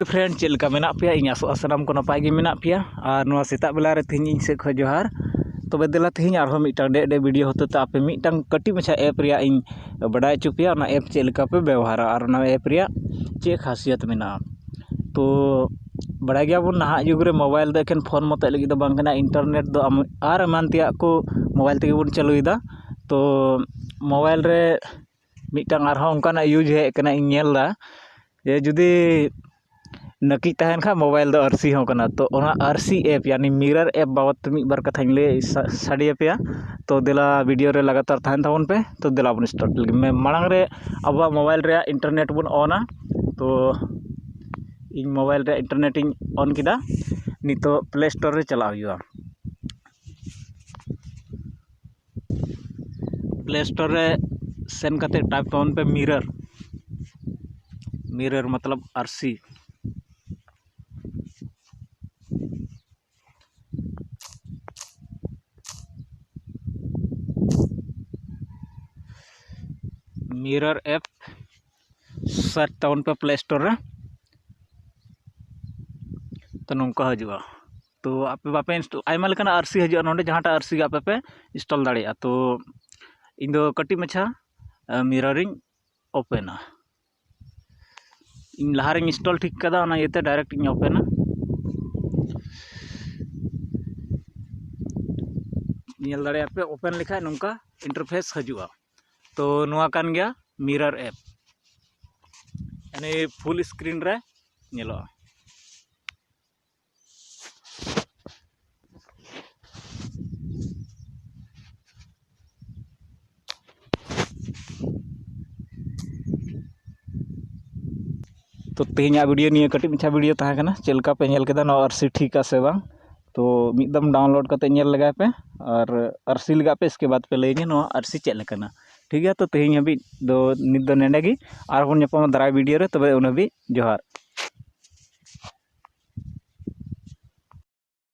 Friend चेलका मेना पे इन आसो आसाराम को नपाय गे मेना पे और नोआ सेता बेला रे थिन इन से ख जोहार तबे देला थिन आरो मिटांग डे वीडियो होते तो आपे मिटांग कटी मछा ऐप रिया इन बड़ाय चुपिया ना ऐप चेलका पे व्यवहार और ना ऐप रिया चे खासियत मेना तो बड़ा गया बन नहा युग रे मोबाइल दो एखन फोन मत लगी दो बांगना इंटरनेट दो आर एमान तिया को मोबाइल तेगे बन चालुईदा तो मोबाइल रे मिटांग आरो उनकाना यूज है कना इन नेलदा ये जुदी नकी तहन खा मोबाइल दो आरसी हो कना तो ओना आरसी ऐप यानी मिरर ऐप बाबत मी बार कथा ले साड़ी पे तो देला वीडियो रे लगातार तहन ताबन पे तो देला बन स्टार्ट लगे मैं मांग रे अब मोबाइल रे इंटरनेट बन ऑना तो इन मोबाइल रे इंटरनेट इन ऑन किदा नितो प्ले स्टोर रे चला हुआ प्ले स्टोर रे सेन कते टाइप ताबन पे मिरर मतलब आरसी मिरर ऐप सर्च ताउन पे प्ले स्टोर रे तो नौका हजुआ तो आपे बापे इंस्टॉल आयमा लेकान आरसी हजुआ नोंडे जहांटा आरसी आपे पे इंस्टॉल दाड़िया तो इन दो कटी मछा मिररिंग ओपना इन लहारे इंस्टॉल ठीक कदा ओना येते डायरेक्ट इन ओपना नियल दाड़िया पे ओपन लिखा नौका इंटरफेस हजुआ तो नुआ कान गया मिरर ऐप यानी फुल स्क्रीन रे नेलो तो तेहना वीडियो निये कटी मिछा वीडियो तहां चलका पे नेल केदा नो आरसी ठीक से बांग तो मिदम डाउनलोड करते नेल लगा पे और आरसी लगा पे इसके बाद पे लेने नो आरसी चेक लेकना ठीक है तो तेहन हबी दो निद दो नेंडे गी आर बन दाराय वीडियो रे तबे उन हबी जोहार।